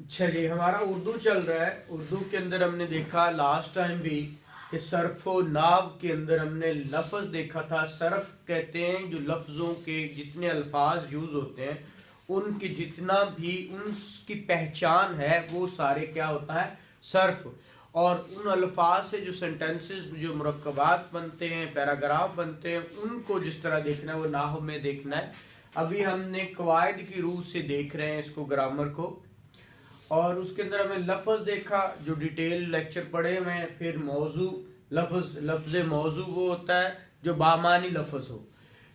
چلیے ہمارا اردو چل رہا ہے. اردو کے اندر ہم نے دیکھا لاسٹ ٹائم بھی کہ صرف و ناو کے اندر ہم نے لفظ دیکھا تھا. صرف کہتے ہیں جو لفظوں کے جتنے الفاظ یوز ہوتے ہیں ان کی جتنا بھی ان کی پہچان ہے وہ سارے کیا ہوتا ہے صرف. اور ان الفاظ سے جو سینٹنسز جو مرکبات بنتے ہیں پیراگراف بنتے ہیں ان کو جس طرح دیکھنا ہے وہ نحو میں دیکھنا ہے. ابھی ہم نے قواعد کی روح سے دیکھ رہے ہیں اس کو گرامر کو, اور اس کے اندر ہمیں لفظ دیکھا جو ڈیٹیل لیکچر پڑھے ہوئے ہیں. پھر موضوع لفظ موضوع وہ ہوتا ہے جو بامانی لفظ ہو.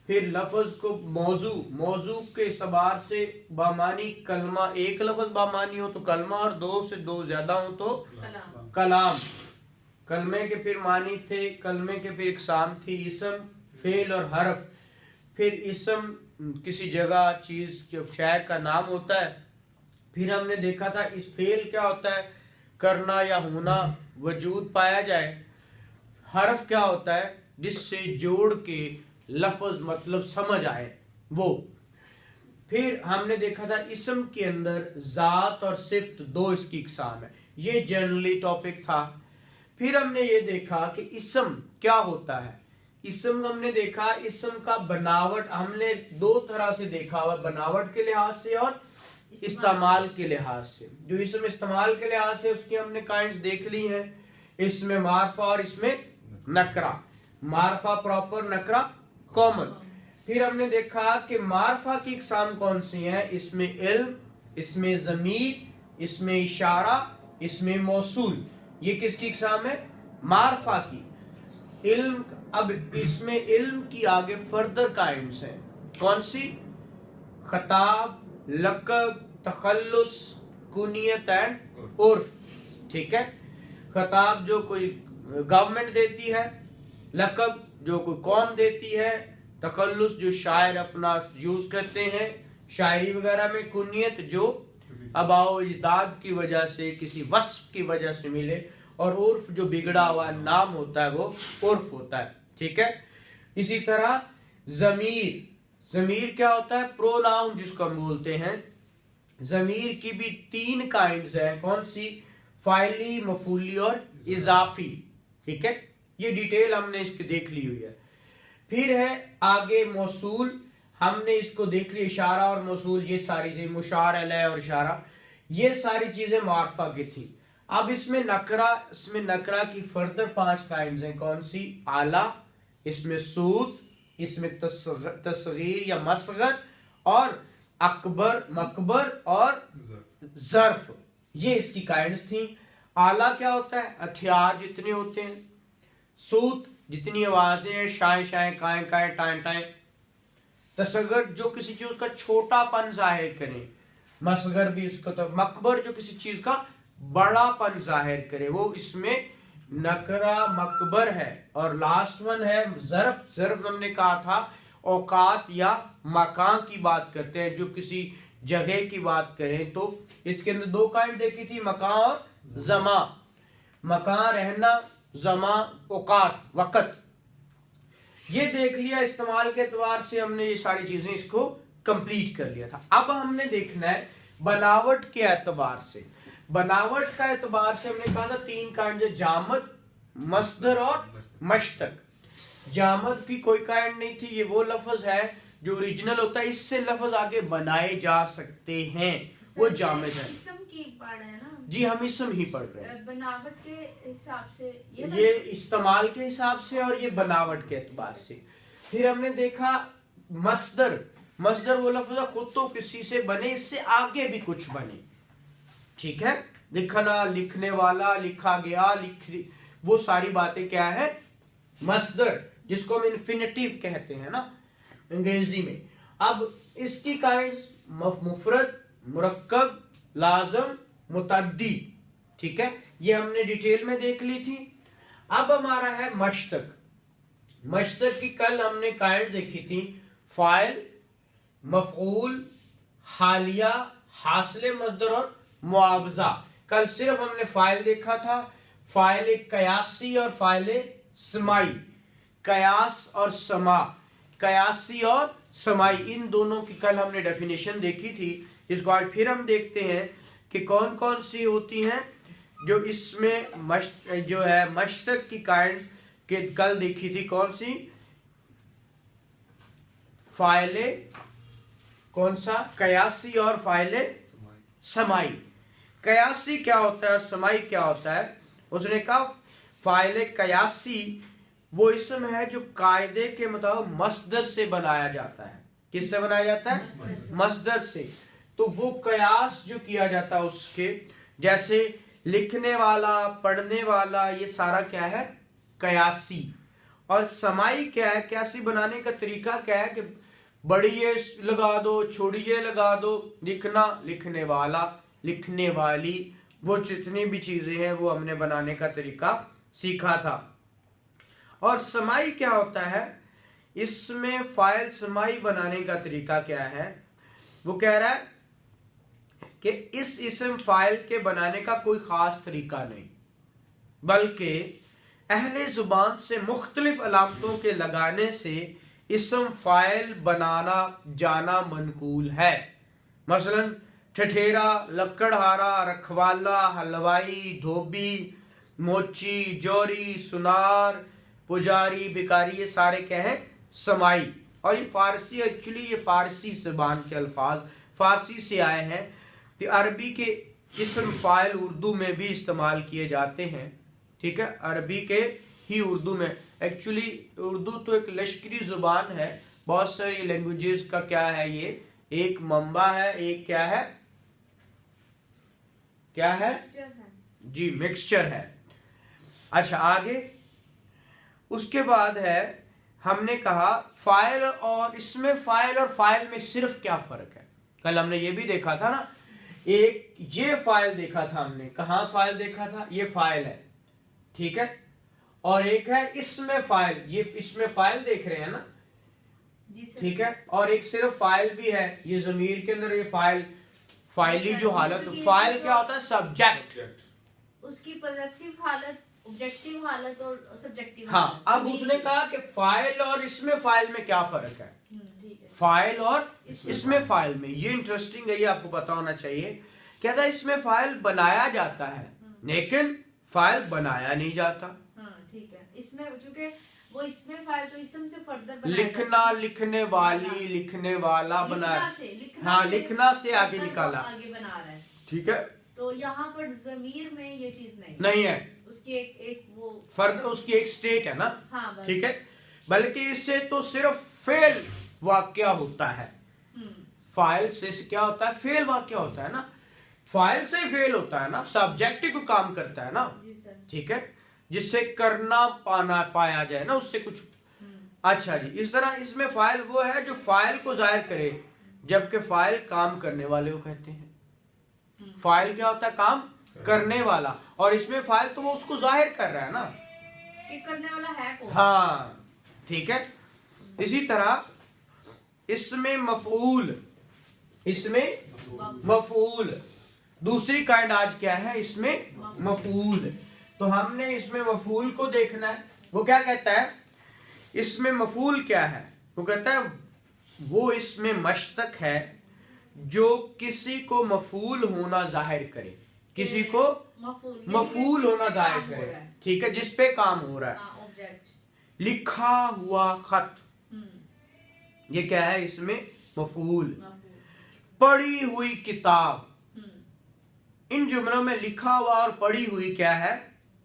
پھر لفظ کو موضوع کے اعتبار سے بامانی کلمہ, ایک لفظ بامانی ہو تو کلمہ, اور دو سے دو زیادہ ہو تو کلام. کلمے کے پھر معنی تھے, کلمے کے پھر اقسام تھی اسم فعل اور حرف. پھر اسم کسی جگہ چیز شہر کا نام ہوتا ہے. پھر ہم نے دیکھا تھا اس فعل کیا ہوتا ہے کرنا یا ہونا, وجود پایا جائے. حرف کیا ہوتا ہے جس سے جوڑ کے لفظ مطلب سمجھ آئے وہ. پھر ہم نے دیکھا تھا اسم کے اندر ذات اور صفت دو اس کی اقسام ہے, یہ جنرلی ٹاپک تھا. پھر ہم نے یہ دیکھا کہ اسم کیا ہوتا ہے. اسم ہم نے دیکھا اسم کا بناوٹ ہم نے دو طرح سے دیکھا ہوا, بناوٹ کے لحاظ سے اور استعمال کے لحاظ سے. جو اسم استعمال کے لحاظ سے اس کی ہم نے کائنڈز دیکھ لی ہیں, اس میں معرفہ اور اس میں نکرہ. معرفہ پراپر, نکرہ کامن. پھر ہم نے دیکھا کہ معرفہ کی اقسام کون سی ہیں, اس میں علم, اس میں ضمیر, اس میں اشارہ, اس میں موصول. یہ کس کی اقسام ہے معرفہ کی. علم, اب اس میں علم کی آگے فردر کائنڈز ہیں کون سی, خطاب, لقب, تخلص, کنیت اینڈ عرف. ٹھیک ہے, خطاب جو کوئی گورنمنٹ دیتی ہے, لقب جو کوئی قوم دیتی ہے, تخلص جو شاعر اپنا یوز کرتے ہیں شاعری وغیرہ میں, کنیت جو آباء و اجداد کی وجہ سے کسی وصف کی وجہ سے ملے, اور عرف جو بگڑا ہوا نام ہوتا ہے وہ عرف ہوتا ہے. ٹھیک ہے. اسی طرح ضمیر, ضمیر کیا ہوتا ہے پروناؤن جس کو ہم بولتے ہیں. ضمیر کی بھی تین کائنڈز ہیں, کون سی, فاعلی, مفعولی اور اضافی. ٹھیک ہے, یہ ڈیٹیل ہم نے اس کی دیکھ لی ہوئی ہے. پھر ہے آگے موصول, ہم نے اس کو دیکھ لی, اشارہ اور موصول, یہ ساری چیزیں, مشار الیہ اور اشارہ, یہ ساری چیزیں معرفہ کی تھی. اب اس میں نکرہ کی فردر 5 کائنڈز ہیں, کون سی, اعلیٰ, اس میں صوت, اس میں تصغیر یا مصغر, اور اکبر, مکبر اور ظرف. یہ اس کی کائنڈز تھیں. اعلیٰ کیا ہوتا ہے ہتھیار جتنے ہوتے ہیں, صوت جتنی آوازیں ہیں, شائیں شائیں, کائیں کائیں, ٹائیں ٹائیں. تصغر جو کسی چیز کا چھوٹا پن ظاہر کرے, مصغر بھی اس کو. تو مکبر جو کسی چیز کا بڑا پن ظاہر کرے, وہ اس میں نکرہ مکبر ہے. اور لاسٹ ون ہے ظرف. ظرف ہم نے کہا تھا اوقات یا مکان کی بات کرتے ہیں, جو کسی جگہ کی بات کریں تو اس کے اندر 2 کائنڈ دیکھی تھی, مکان اور زمان. مکان رہنا, زمان اوقات وقت. یہ دیکھ لیا استعمال کے اعتبار سے, ہم نے یہ ساری چیزیں اس کو کمپلیٹ کر لیا تھا. اب ہم نے دیکھنا ہے بناوٹ کے اعتبار سے. بناوٹ کا اعتبار سے ہم نے کہا تھا 3 کائنڈ, جامد, مصدر اور مشتق. جامد کی کوئی کائنڈ نہیں تھی, یہ وہ لفظ ہے جو اوریجنل ہوتا ہے, اس سے لفظ آگے بنائے جا سکتے ہیں, وہ جامد ہے. اسم کی پڑھ رہے ہیں نا جی, ہم اسم ہی پڑھ رہے ہیں. بناوٹ کے حساب سے یہ استعمال کے حساب سے اور یہ بناوٹ کے اعتبار سے. پھر ہم نے دیکھا مصدر. مصدر وہ لفظ ہے خود تو کسی سے بنے, اس سے آگے بھی کچھ بنے. ٹھیک ہے, لکھنا, لکھنے والا, لکھا گیا, وہ ساری باتیں کیا ہے مصدر, جس کو ہم انفینیٹیو کہتے ہیں نا انگریزی میں. اب اس کی کائنڈز مفرد, مرکب, لازم, متعدی. ٹھیک ہے, یہ ہم نے ڈیٹیل میں دیکھ لی تھی. اب ہمارا ہے مشتق. مشتق کی کل ہم نے کائنڈ دیکھی تھی, فاعل, مفعول, حالیہ, حاصل مصدر اور معاوضہ. کل صرف ہم نے فاعل دیکھا تھا, فاعل قیاسی اور فاعل سمائی. قیاس اور سما, قیاسی اور سمائی, ان دونوں کی کل ہم نے ڈیفینیشن دیکھی تھی. اس کو آج پھر ہم دیکھتے ہیں کہ کون کون سی ہوتی ہیں جو اس میں جو ہے مشتق کی کائنڈ کہ کل دیکھی تھی کون سی فاعل کون سا قیاسی اور فاعل سمائی. قیاسی کیا ہوتا ہے اور سمائی کیا ہوتا ہے؟ اس نے کہا فاعل قیاسی وہ اسم ہے جو قاعدے کے مطابق مصدر سے بنایا جاتا ہے. کس سے بنایا جاتا ہے؟ مصدر سے. تو وہ قیاس جو کیا جاتا ہے اس کے جیسے لکھنے والا پڑھنے والا یہ سارا کیا ہے؟ قیاسی. اور سمائی کیا ہے؟ قیاسی بنانے کا طریقہ کیا ہے کہ بڑی یہ لگا دو چھوڑی یہ لگا دو لکھنا لکھنے والا لکھنے والی وہ جتنی بھی چیزیں ہیں وہ ہم نے بنانے کا طریقہ سیکھا تھا. اور سمائی کیا ہوتا ہے؟ اس میں فاعل سمائی بنانے کا طریقہ کیا ہے؟ وہ کہہ رہا ہے کہ اس اسم فاعل کے بنانے کا کوئی خاص طریقہ نہیں بلکہ اہل زبان سے مختلف علامتوں کے لگانے سے اسم فاعل بنانا جانا منقول ہے. مثلا ٹھٹھیرا لکڑہارا رکھوالا حلوائی دھوبی موچی جوری سنار پجاری بیکاری یہ سارے کیا ہیں؟ سمائی. اور یہ فارسی ایکچولی یہ فارسی زبان کے الفاظ فارسی سے آئے ہیں کہ عربی کے اسم فاعل اردو میں بھی استعمال کیے جاتے ہیں. ٹھیک ہے عربی کے ہی اردو میں ایکچولی اردو تو ایک لشکری زبان ہے بہت ساری لینگویجز کا کیا ہے یہ ایک منبع ہے ایک کیا ہے جی مکسچر ہے. اچھا آگے اس کے بعد ہے ہم نے کہا فاعل اور اس میں فاعل اور فاعل میں صرف کیا فرق ہے. کل ہم نے یہ بھی دیکھا تھا نا ایک یہ فاعل دیکھا تھا ہم نے کہاں فاعل دیکھا تھا یہ فاعل ہے ٹھیک ہے اور ایک ہے اس میں فاعل یہ اس میں فاعل دیکھ رہے ہیں نا ٹھیک ہے اور ایک صرف فاعل بھی ہے یہ ضمیر کے اندر یہ فاعلی جو حالت فاعل کیا ہوتا ہے سبجیکٹ اس کی پوزیسو حالت آبجیکٹیو حالت اور سبجیکٹیو ہاں. اب اس نے کہا کہ فاعل اور اس میں فاعل میں کیا فرق ہے فاعل اور اس میں فاعل میں یہ انٹرسٹنگ ہے یہ آپ کو پتا ہونا چاہیے. کہتا ہے اس میں فاعل بنایا جاتا ہے لیکن فاعل بنایا نہیں جاتا. ٹھیک ہے اس میں چونکہ وہ اس میں فاعل تو اسم سے فردر لکھنا لکھنے والی لکھنے والا بنایا ہاں لکھنا سے آگے نکالا آگے بنا رہا ہے ٹھیک ہے. تو یہاں پر ضمیر میں یہ چیز نہیں ہے اس کی ایک وہ فرد اس کی ایک سٹیٹ ہے نا ٹھیک ہے بلکہ اس سے تو صرف فعل واقعہ ہوتا ہے. فاعل سے کیا ہوتا ہے فعل واقعہ ہوتا ہے نا فاعل سے فعل ہوتا ہے نا سبجیکٹ کو کام کرتا ہے نا ٹھیک ہے جس سے کرنا پانا پایا جائے نا اس سے کچھ. اچھا جی اس طرح اس میں فاعل وہ ہے جو فاعل کو ظاہر کرے جبکہ فاعل کام کرنے والے کو کہتے ہیں. فاعل کیا ہوتا ہے کام کرنے والا اور اس میں فاعل تو وہ اس کو ظاہر کر رہا ہے نا کہ کرنے والا ہے کون ہاں ٹھیک ہے. اسی طرح اس میں مفعول دوسری کائنڈ آج کیا ہے اس میں مفعول. تو ہم نے اس میں مفعول کو دیکھنا ہے وہ کیا کہتا ہے اس میں مفعول کیا ہے وہ کہتا ہے وہ اس میں مشتق ہے جو کسی کو مفعول ہونا ظاہر کرے کسی کو مفعول ہونا ظاہر کرے ٹھیک ہے جس پہ کام ہو رہا ہے. لکھا ہوا خط یہ کیا ہے اس میں مفعول. پڑھی ہوئی کتاب ان جملوں میں لکھا ہوا اور پڑھی ہوئی کیا ہے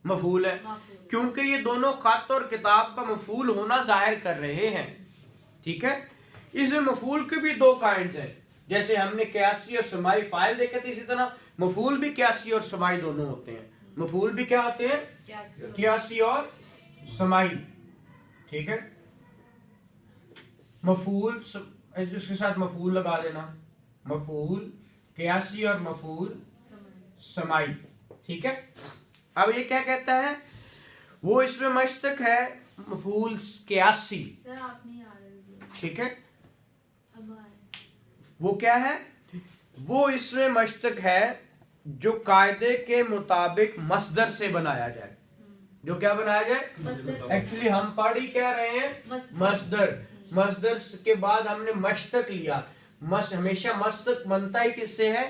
مفعول ہے کیونکہ یہ دونوں خط اور کتاب کا مفعول ہونا ظاہر کر رہے ہیں ٹھیک ہے. اس میں مفعول کے بھی دو کائنڈز ہیں جیسے ہم نے قیاسی اور سمائی فاعل دیکھے تھے اسی طرح مفعول بھی قیاسی اور سمائی دونوں ہوتے ہیں. مفعول بھی کیا ہوتے ہیں قیاسی اور سمائی ٹھیک ہے. مفعول اس کے ساتھ مفعول لگا دینا مفعول قیاسی اور مفعول سمائی ٹھیک ہے. اب یہ کیا کہتا ہے وہ اس میں مشتق ہے مفعول قیاسی ٹھیک ہے. وہ کیا ہے وہ اس میں مشتق ہے جو قاعدے کے مطابق مصدر سے بنایا جائے جو کیا بنایا جائے ایکچولی ہم پڑھ ہی کہہ رہے ہیں مصدر کے بعد ہم نے مشتق لیا ہمیشہ مشتق بنتا ہی کس سے ہے